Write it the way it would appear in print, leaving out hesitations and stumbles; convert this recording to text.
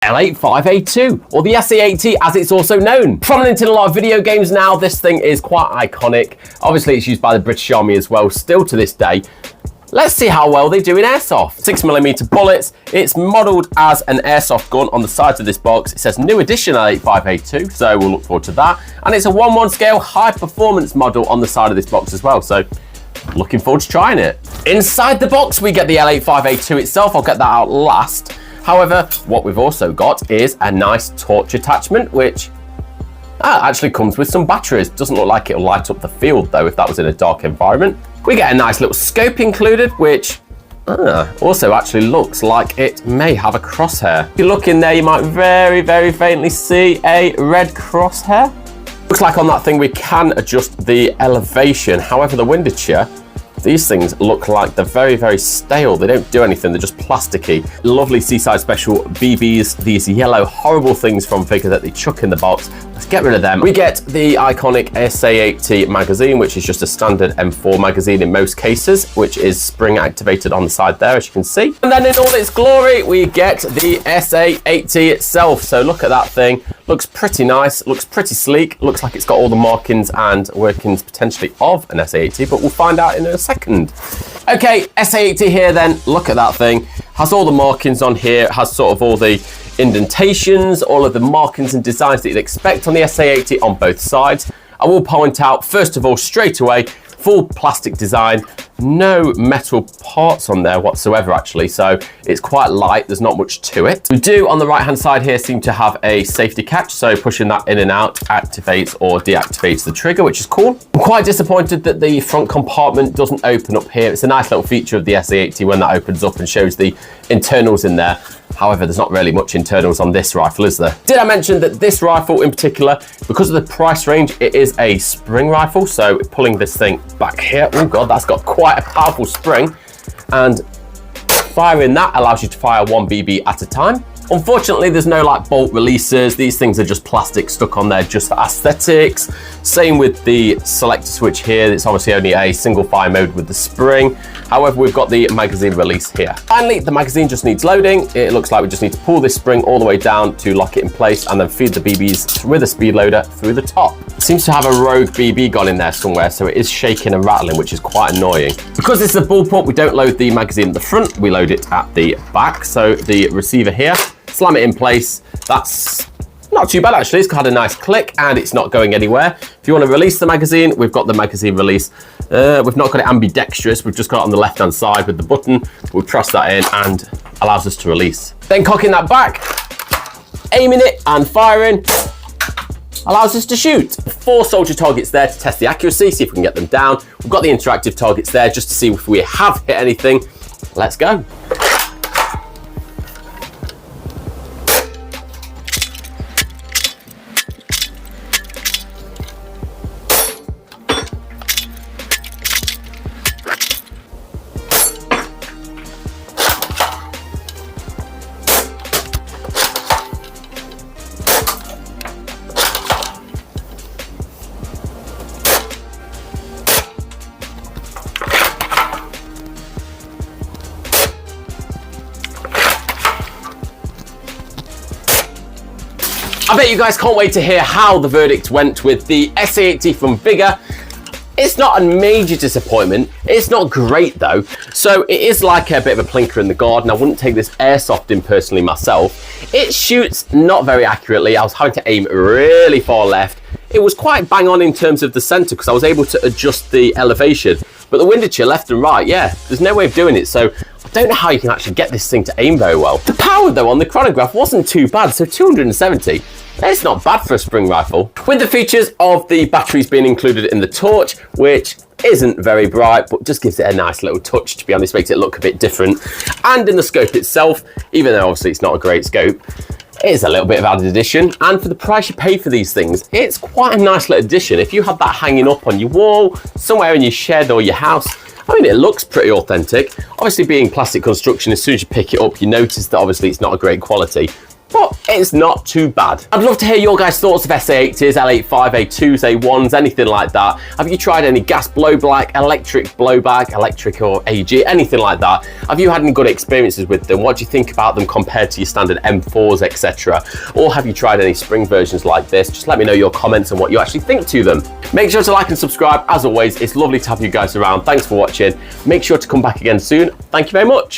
L85A2, or the SA80 as it's also known. Prominent in a lot of video games now, this thing is quite iconic. Obviously it's used by the British Army as well, still to this day. Let's see how well they do in airsoft. 6mm bullets. It's modelled as an airsoft gun on the sides of this box. It says new edition L85A2, so we'll look forward to that. And it's a 1:1 scale high performance model on the side of this box as well, so looking forward to trying it. Inside the box we get the L85A2 itself. I'll get that out last. However, what we've also got is a nice torch attachment, which actually comes with some batteries. Doesn't look like it'll light up the field though, if that was in a dark environment. We get a nice little scope included, which also actually looks like it may have a crosshair. If you look in there, you might very, very faintly see a red crosshair. Looks like on that thing we can adjust the elevation. However, the windage, these things look like they're very, very stale. They don't do anything, they're just plasticky. Lovely Seaside Special BBs, these yellow horrible things from Vigor that they chuck in the box. Let's get rid of them. We get the iconic SA80 magazine, which is just a standard M4 magazine in most cases, which is spring activated on the side there, as you can see. And then in all its glory, we get the SA80 itself. So look at that thing. Looks pretty nice, looks pretty sleek. Looks like it's got all the markings and workings potentially of an SA80, but we'll find out in a second. Okay, SA80 here then, look at that thing. Has all the markings on here, has sort of all the indentations, all of the markings and designs that you'd expect on the SA80 on both sides. I will point out, first of all, straight away, full plastic design, no metal parts on there whatsoever actually, so it's quite light, there's not much to it. We do on the right hand side here seem to have a safety catch, so pushing that in and out activates or deactivates the trigger, which is cool. I'm quite disappointed that the front compartment doesn't open up here. It's a nice little feature of the SA80 when that opens up and shows the internals in there. However, there's not really much internals on this rifle, is there? Did I mention that this rifle in particular, because of the price range, it is a spring rifle. So pulling this thing back here, oh God, that's got quite a powerful spring. And firing that allows you to fire 1 BB at a time. Unfortunately, there's no like bolt releases. These things are just plastic stuck on there just for aesthetics. Same with the selector switch here. It's obviously only a single fire mode with the spring. However, we've got the magazine release here. Finally, the magazine just needs loading. It looks like we just need to pull this spring all the way down to lock it in place and then feed the BBs with a speed loader through the top. Seems to have a rogue BB gone in there somewhere, so it is shaking and rattling, which is quite annoying. Because this is a bullpup, we don't load the magazine at the front, we load it at the back. So the receiver here, slam it in place. That's not too bad actually. It's had a nice click and it's not going anywhere. If you want to release the magazine, we've got the magazine release. We've not got it ambidextrous, we've just got it on the left hand side with the button. We'll press that in and allows us to release. Then cocking that back, aiming it and firing allows us to shoot. 4 soldier targets there to test the accuracy, see if we can get them down. We've got the interactive targets there just to see if we have hit anything. Let's go. I bet you guys can't wait to hear how the verdict went with the SA80 from Vigor. It's not a major disappointment. It's not great though. So it is like a bit of a plinker in the garden. I wouldn't take this airsoft in personally myself. It shoots not very accurately. I was having to aim really far left. It was quite bang on in terms of the center because I was able to adjust the elevation. But the windage left and right, yeah, there's no way of doing it. So I don't know how you can actually get this thing to aim very well. The power though on the chronograph wasn't too bad. So 270. It's not bad for a spring rifle. With the features of the batteries being included in the torch, which isn't very bright, but just gives it a nice little touch, to be honest, makes it look a bit different. And in the scope itself, even though obviously it's not a great scope, it is a little bit of added addition. And for the price you pay for these things, it's quite a nice little addition. If you had that hanging up on your wall, somewhere in your shed or your house, I mean, it looks pretty authentic. Obviously being plastic construction, as soon as you pick it up, you notice that obviously it's not a great quality. but it's not too bad. I'd love to hear your guys' thoughts of SA80s, L85A2s, A1s, anything like that. Have you tried any gas blowback, electric blowback, electric or AG, anything like that? Have you had any good experiences with them? What do you think about them compared to your standard M4s, etc.? Or have you tried any spring versions like this? Just let me know your comments and what you actually think to them. Make sure to like and subscribe. As always, it's lovely to have you guys around. Thanks for watching. Make sure to come back again soon. Thank you very much.